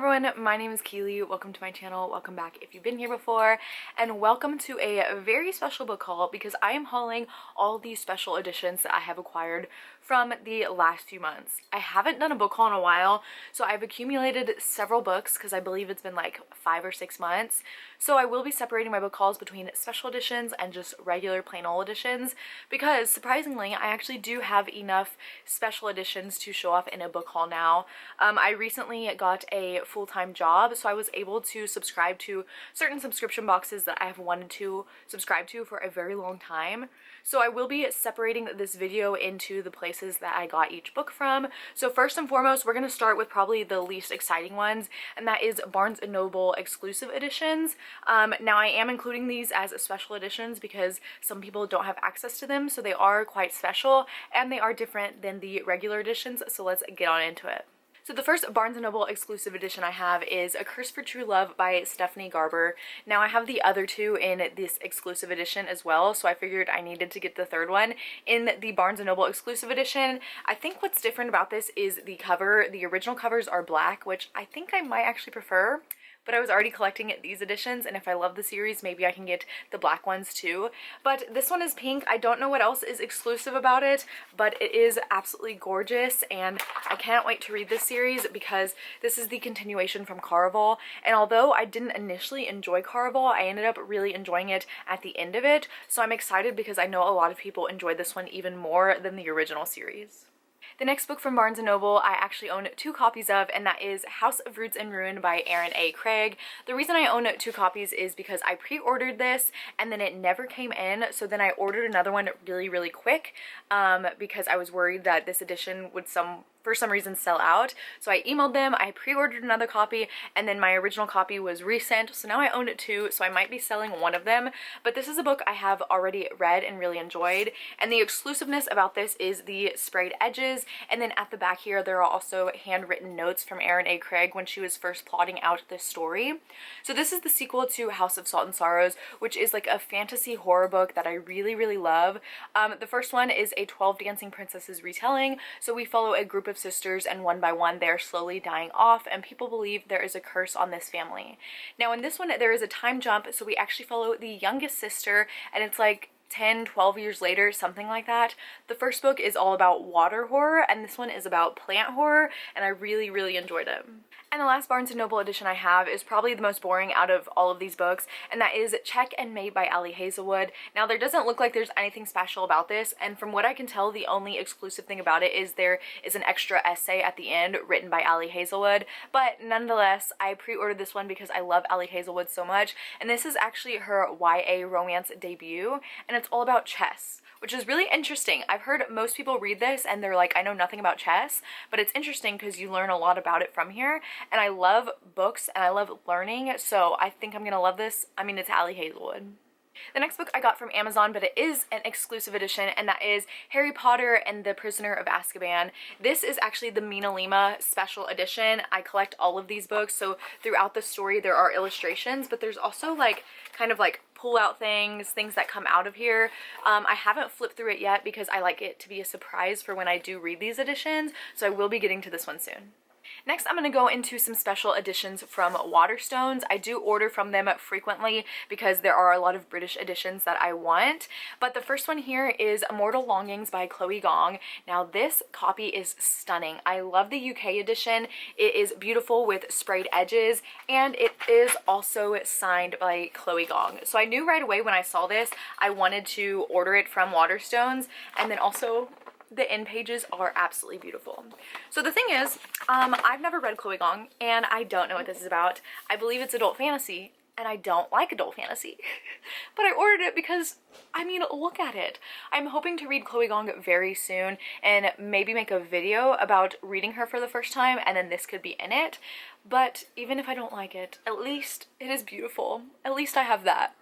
everyone, my name is Keely. Welcome to my channel. Welcome back if you've been here before, and welcome to a very special book haul because I am hauling all these special editions that I have acquired from the last few months. I haven't done a book haul in a while, so I've accumulated several books because I believe it's been like 5 or 6 months. So I will be separating my book hauls between special editions and just regular plain old editions because surprisingly I actually do have enough special editions to show off in a book haul now. I recently got a full-time job, so I was able to subscribe to certain subscription boxes that I have wanted to subscribe to for a very long time. So I will be separating this video into the places that I got each book from. So first and foremost, we're going to start with probably the least exciting ones, and that is Barnes & Noble exclusive editions. Now I am including these as special editions because some people don't have access to them, so they are quite special and they are different than the regular editions, so let's get on into it. So the first Barnes & Noble exclusive edition I have is A Curse for True Love by Stephanie Garber. Now I have the other two in this exclusive edition as well, so I figured I needed to get the third one in the Barnes & Noble exclusive edition. I think what's different about this is the cover. The original covers are black, which I think I might actually prefer. But I was already collecting these editions, and if I love the series, maybe I can get the black ones too. But this one is pink. I don't know what else is exclusive about it, but it is absolutely gorgeous, and I can't wait to read this series because this is the continuation from Caraval. And although I didn't initially enjoy Caraval, I ended up really enjoying it at the end of it. So I'm excited because I know a lot of people enjoyed this one even more than the original series. The next book from Barnes & Noble I actually own 2 copies of, and that is House of Roots and Ruin by Erin A. Craig. The reason I own 2 copies is because I pre-ordered this and then it never came in, so then I ordered another one really quick because I was worried that this edition would for some reason sell out. So I emailed them, I pre-ordered another copy, and then my original copy was resent, so now I own it too, so I might be selling one of them. But this is a book I have already read and really enjoyed, and the exclusiveness about this is the sprayed edges, and then at the back here there are also handwritten notes from Erin A. Craig when she was first plotting out this story. So this is the sequel to House of Salt and Sorrows, which is like a fantasy horror book that I really love. The first one is a 12 Dancing Princesses retelling, so we follow a group of sisters, and one by one they're slowly dying off, and people believe there is a curse on this family. Now in this one there is a time jump, so we actually follow the youngest sister, and it's like 10-12 years later, something like that. The first book is all about water horror, and this one is about plant horror, and I really enjoyed it. And the last Barnes & Noble edition I have is probably the most boring out of all of these books, and that is Check and Made by Ali Hazelwood. Now there doesn't look like there's anything special about this, and from what I can tell the only exclusive thing about it is there is an extra essay at the end written by Ali Hazelwood, but nonetheless I pre-ordered this one because I love Ali Hazelwood so much, and this is actually her YA romance debut, and it's all about chess, which is really interesting. I've heard most people read this and they're like, I know nothing about chess, but it's interesting because you learn a lot about it from here, and I love books and I love learning, so I think I'm gonna love this. I mean, it's Ali Hazelwood. The next book I got from Amazon, but it is an exclusive edition, and that is Harry Potter and the Prisoner of Azkaban. This is actually the Mina Lima special edition. I collect all of these books, so throughout the story there are illustrations, but there's also like kind of like pull out things that come out of here. I haven't flipped through it yet because I like it to be a surprise for when I do read these editions, so I will be getting to this one soon. Next, I'm going to go into some special editions from Waterstones. I do order from them frequently because there are a lot of British editions that I want. But the first one here is Immortal Longings by Chloe Gong. Now this copy is stunning. I love the UK edition. It is beautiful with sprayed edges, and it is also signed by Chloe Gong. So I knew right away when I saw this I wanted to order it from Waterstones, and then also the end pages are absolutely beautiful. So the thing is, I've never read Chloe Gong, and I don't know what this is about. I believe it's adult fantasy, and I don't like adult fantasy. But I ordered it because, I mean, look at it. I'm hoping to read Chloe Gong very soon, and maybe make a video about reading her for the first time, and then this could be in it. But even if I don't like it, at least it is beautiful. At least I have that.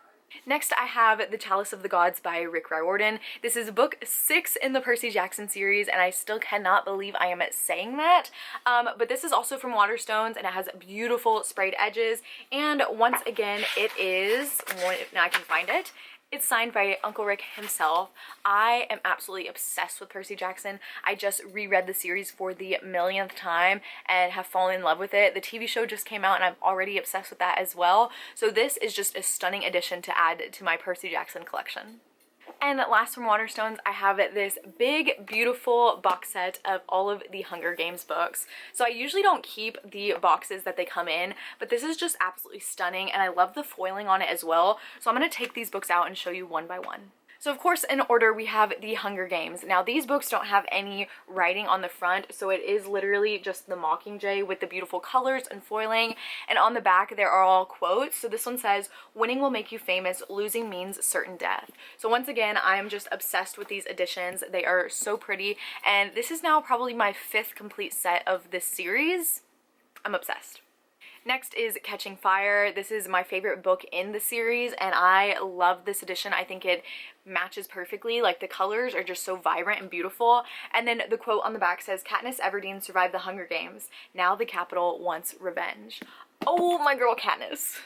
Next, I have The Chalice of the Gods by Rick Riordan. This is book 6 in the Percy Jackson series, and I still cannot believe I am saying that. But this is also from Waterstones, and it has beautiful sprayed edges. And once again, it is, now I can find it, It's signed by Uncle Rick himself. I am absolutely obsessed with Percy Jackson. I just reread the series for the millionth time and have fallen in love with it. The TV show just came out and I'm already obsessed with that as well. So this is just a stunning addition to add to my Percy Jackson collection. And last from Waterstones, I have this big, beautiful box set of all of the Hunger Games books. So I usually don't keep the boxes that they come in, but this is just absolutely stunning, and I love the foiling on it as well. So I'm going to take these books out and show you one by one. So of course, in order, we have the Hunger Games. Now these books don't have any writing on the front, so it is literally just the Mockingjay with the beautiful colors and foiling. And on the back, there are all quotes. So this one says, "Winning will make you famous, losing means certain death." So once again, I'm just obsessed with these editions. They are so pretty, and this is now probably my 5th complete set of this series. I'm obsessed. Next is Catching Fire. This is my favorite book in the series, and I love this edition. I think it matches perfectly. Like, the colors are just so vibrant and beautiful. And then the quote on the back says, "Katniss Everdeen survived the Hunger Games. Now the Capitol wants revenge." Oh, my girl Katniss.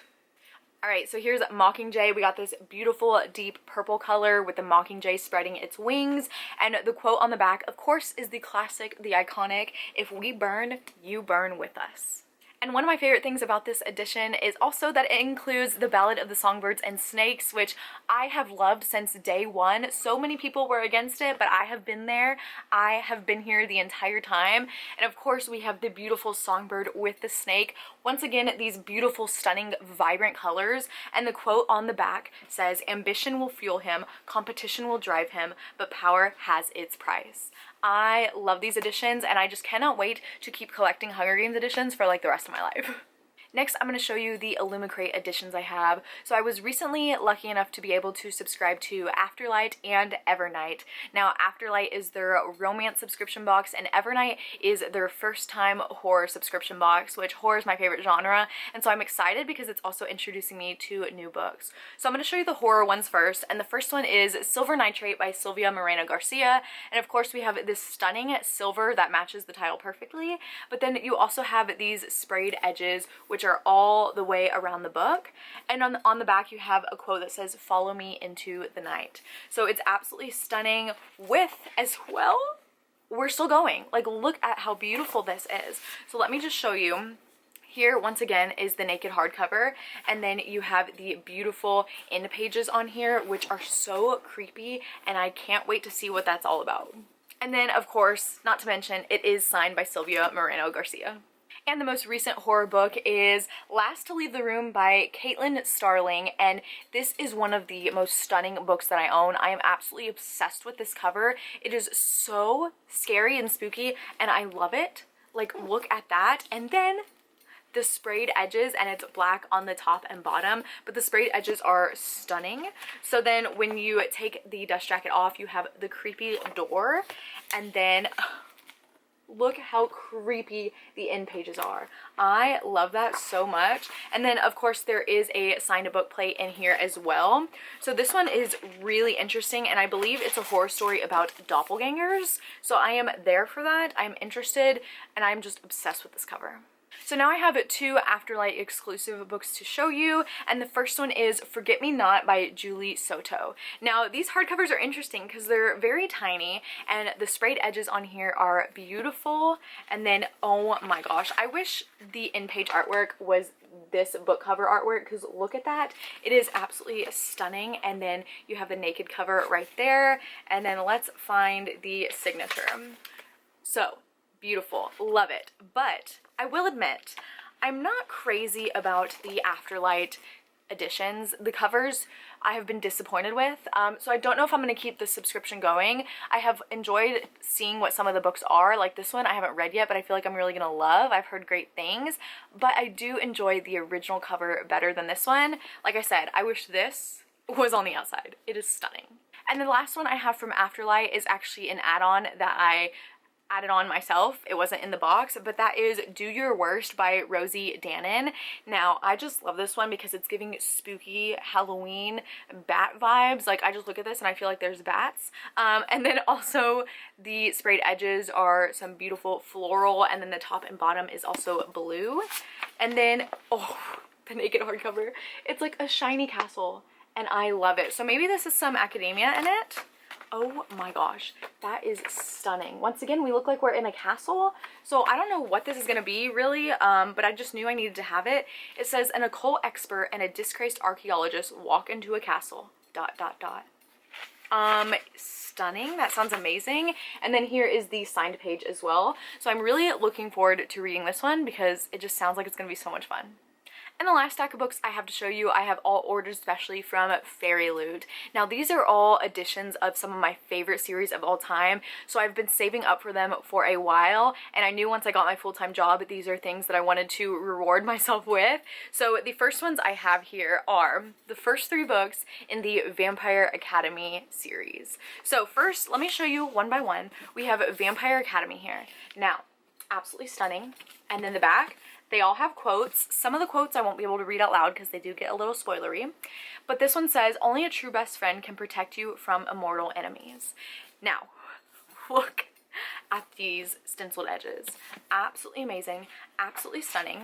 Alright, so here's Mockingjay. We got this beautiful deep purple color with the Mockingjay spreading its wings. And the quote on the back, of course, is the classic, the iconic, "If we burn, you burn with us." And one of my favorite things about this edition is also that it includes the Ballad of the Songbirds and Snakes, which I have loved since day one. So many people were against it, but I have been there. I have been here the entire time. And of course, we have the beautiful songbird with the snake. Once again, these beautiful, stunning, vibrant colors. And the quote on the back says, "Ambition will fuel him, competition will drive him, but power has its price." I love these editions, and I just cannot wait to keep collecting Hunger Games editions for like the rest of my life. Next, I'm going to show you the Illumicrate editions I have. So I was recently lucky enough to be able to subscribe to Afterlight and Evernight. Now, Afterlight is their romance subscription box, and Evernight is their first-time horror subscription box, which horror is my favorite genre, and so I'm excited because it's also introducing me to new books. So I'm going to show you the horror ones first, and the first one is Silver Nitrate by Sylvia Moreno Garcia, and of course we have this stunning silver that matches the title perfectly, but then you also have these sprayed edges, which are all the way around the book, and on the back you have a quote that says, "Follow me into the night." So it's absolutely stunning with, as well, we're still going. Like, look at how beautiful this is. So let me just show you. Here, once again, is the naked hardcover, and then you have the beautiful end pages on here, which are so creepy, and I can't wait to see what that's all about. And then, of course, not to mention, it is signed by Sylvia Moreno Garcia. And the most recent horror book is Last to Leave the Room by Caitlin Starling, and this is one of the most stunning books that I own. I am absolutely obsessed with this cover. It is so scary and spooky, and I love it. Like, look at that. And then the sprayed edges, and it's black on the top and bottom, but the sprayed edges are stunning. So then when you take the dust jacket off, you have the creepy door, and then look how creepy the end pages are. I love that so much. And then of course there is a signed book plate in here as well. So this one is really interesting, and I believe it's a horror story about doppelgangers. So I am there for that. I'm interested, and I'm just obsessed with this cover. So now I have 2 Afterlight exclusive books to show you, and the first one is Forget Me Not by Julie Soto. Now these hardcovers are interesting because they're very tiny, and the sprayed edges on here are beautiful, and then oh my gosh, I wish the in-page artwork was this book cover artwork, because look at that. It is absolutely stunning. And then you have the naked cover right there, and then let's find the signature. So beautiful, love it. But I will admit, I'm not crazy about the Afterlight editions. The covers I have been disappointed with, so I don't know if I'm going to keep the subscription going. I have enjoyed seeing what some of the books are. Like this one I haven't read yet, but I feel like I'm really going to love. I've heard great things, but I do enjoy the original cover better than this one. Like I said, I wish this was on the outside. It is stunning. And the last one I have from Afterlight is actually an add-on that I added on myself. It wasn't in the box, but that is Do Your Worst by Rosie Dannon. Now, I just love this one because it's giving spooky Halloween bat vibes. Like, I just look at this and I feel like there's bats. And then also the sprayed edges are some beautiful floral, and then the top and bottom is also blue. And then, oh, the naked hardcover. It's like a shiny castle, and I love it. So maybe this is some academia in it. Oh my gosh, that is stunning. Once again, we look like we're in a castle. So I don't know what this is gonna be really, but I just knew I needed to have it. It says an occult expert and a disgraced archaeologist walk into a castle, ... Stunning. That sounds amazing. And then here is the signed page as well. So I'm really looking forward to reading this one because it just sounds like it's gonna be so much fun. And the last stack of books I have to show you, I have all ordered especially from Fairyloot. Now these are all editions of some of my favorite series of all time, so I've been saving up for them for a while, and I knew once I got my full-time job these are things that I wanted to reward myself with. So the first ones I have here are the first 3 books in the Vampire Academy series. So first, let me show you one by one. We have Vampire Academy here. Now, absolutely stunning. And then the back, they all have quotes. Some of the quotes I won't be able to read out loud because they do get a little spoilery. But this one says, only a true best friend can protect you from immortal enemies. Now, look at these stenciled edges. Absolutely amazing. Absolutely stunning.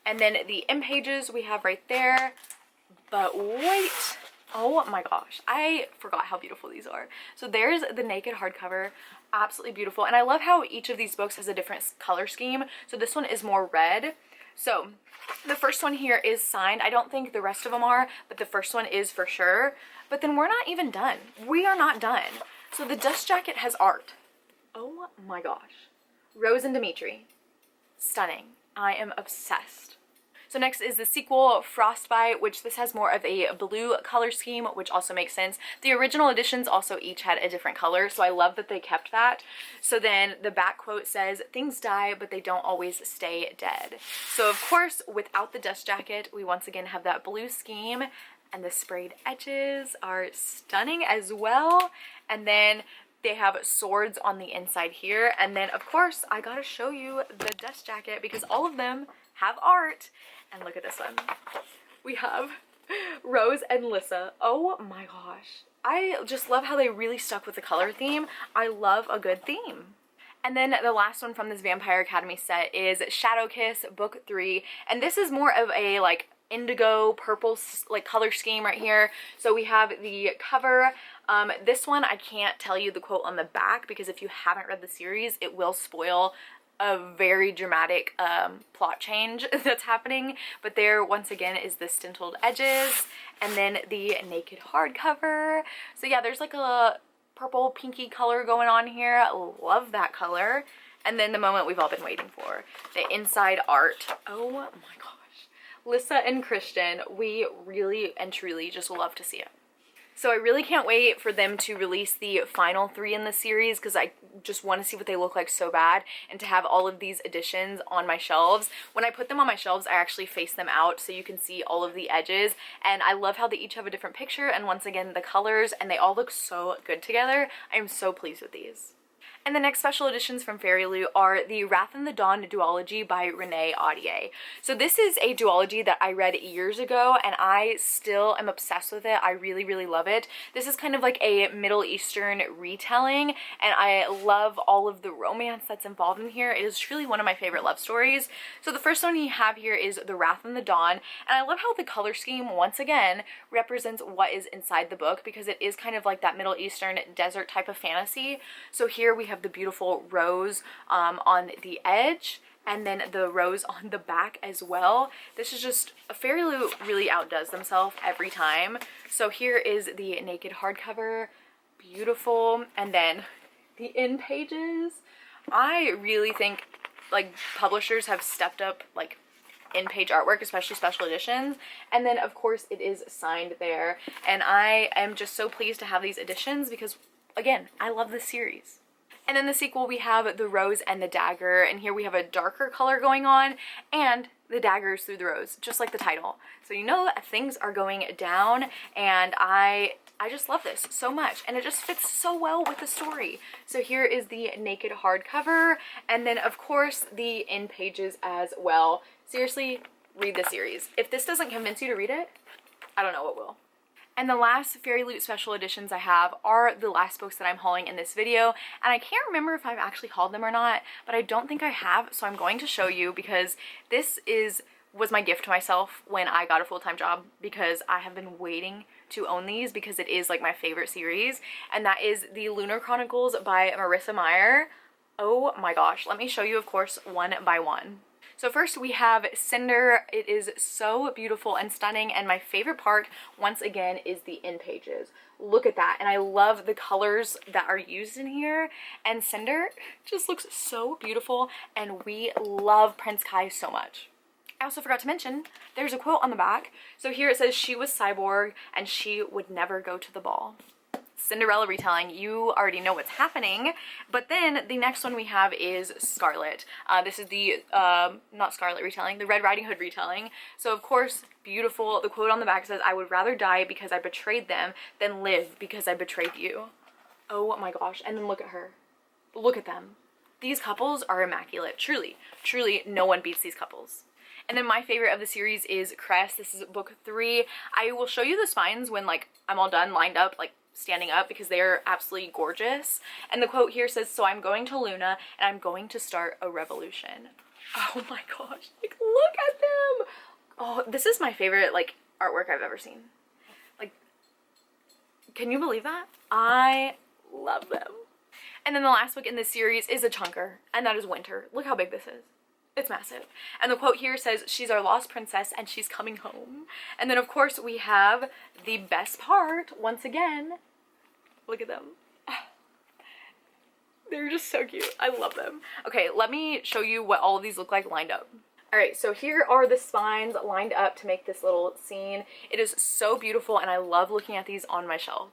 And then the end pages we have right there. But wait. Oh my gosh. I forgot how beautiful these are. So there's the naked hardcover. Absolutely beautiful. And I love how each of these books has a different color scheme. So this one is more red. So the first one here is signed. I don't think the rest of them are, but the first one is for sure. But then we're not even done. We are not done. So the dust jacket has art. Oh my gosh. Rose and Dimitri. Stunning. I am obsessed. So next is the sequel, Frostbite, which this has more of a blue color scheme, which also makes sense. The original editions also each had a different color, so I love that they kept that. So then the back quote says, things die, but they don't always stay dead. So of course, without the dust jacket, we once again have that blue scheme, and the sprayed edges are stunning as well. And then they have swords on the inside here. And then of course, I gotta show you the dust jacket because all of them have art. And look at this one. We have Rose and Lissa. Oh my gosh. I just love how they really stuck with the color theme. I love a good theme. And then the last one from this Vampire Academy set is Shadow Kiss, book 3. And this is more of a like indigo purple like color scheme right here. So we have the cover. This one I can't tell you the quote on the back because if you haven't read the series, it will spoil a very dramatic plot change that's happening. But there once again is the stenciled edges and then the naked hardcover. So yeah, there's like a purple pinky color going on here. Love that color. And then the moment we've all been waiting for, the inside art. Oh my gosh. Lissa and Christian, we really and truly just love to see it. So I really can't wait for them to release the final 3 in the series because I just want to see what they look like so bad, and to have all of these editions on my shelves. When I put them on my shelves, I actually face them out so you can see all of the edges, and I love how they each have a different picture and once again the colors, and they all look so good together. I am so pleased with these. And the next special editions from Fairyloot are the Wrath and the Dawn duology by Renee Audier. So this is a duology that I read years ago and I still am obsessed with it. I really, really love it. This is kind of like a Middle Eastern retelling and I love all of the romance that's involved in here. It is truly one of my favorite love stories. So the first one we have here is the Wrath and the Dawn, and I love how the color scheme once again represents what is inside the book because it is kind of like that Middle Eastern desert type of fantasy. So here we have the beautiful rose on the edge and then the rose on the back as well. This is just, Fairyloot really outdoes themselves every time. So here is the naked hardcover, beautiful, and then the end pages. I really think like publishers have stepped up like in-page artwork, especially special editions, and then of course it is signed there, and I am just so pleased to have these editions because again, I love this series. And in the sequel we have the Rose and the Dagger, and here we have a darker color going on and the daggers through the rose, just like the title. So you know things are going down, and I just love this so much, and it just fits so well with the story. So here is the naked hardcover, and then of course the end pages as well. Seriously, read the series. If this doesn't convince you to read it, I don't know what will. And the last Fairyloot special editions I have are the last books that I'm hauling in this video, and I can't remember if I've actually hauled them or not, but I don't think I have, so I'm going to show you because this is was my gift to myself when I got a full-time job, because I have been waiting to own these because it is like my favorite series, and that is the Lunar Chronicles by Marissa Meyer. Oh my gosh, let me show you, of course, one by one. So first we have Cinder. It is so beautiful and stunning, and my favorite part, once again, is the end pages. Look at that, and I love the colors that are used in here, and Cinder just looks so beautiful, and we love Prince Kai so much. I also forgot to mention, there's a quote on the back. So here it says, she was cyborg and she would never go to the ball. Cinderella retelling, you already know what's happening. But then the next one we have is Scarlet. This is the, not Scarlet retelling, the Red Riding Hood retelling. So of course, beautiful. The quote on the back says, I would rather die because I betrayed them than live because I betrayed you. Oh my gosh. And then look at her. Look at them. These couples are immaculate. Truly, truly, no one beats these couples. And then my favorite of the series is Crest. This is book 3. I will show you the spines when like I'm all done, lined up, like standing up, because they are absolutely gorgeous. And the quote here says, so I'm going to Luna and I'm going to start a revolution. Oh my gosh, like look at them. Oh, this is my favorite like artwork I've ever seen. Like, can you believe that? I love them. And then the last book in this series is a chunker, and that is Winter. Look how big this is. It's massive. And the quote here says, she's our lost princess and she's coming home. And then of course we have the best part, once again. Look at them. They're just so cute. I love them. Okay, let me show you what all of these look like lined up. Alright, so here are the spines lined up to make this little scene. It is so beautiful, and I love looking at these on my shelf.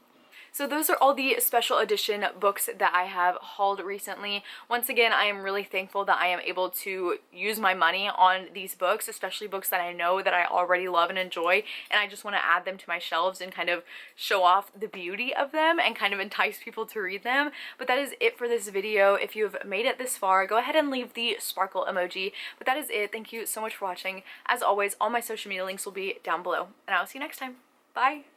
So those are all the special edition books that I have hauled recently. Once again, I am really thankful that I am able to use my money on these books, especially books that I know that I already love and enjoy, and I just want to add them to my shelves and kind of show off the beauty of them and kind of entice people to read them. But that is it for this video. If you've made it this far, go ahead and leave the sparkle emoji. But that is it. Thank you so much for watching. As always, all my social media links will be down below, and I will see you next time. Bye!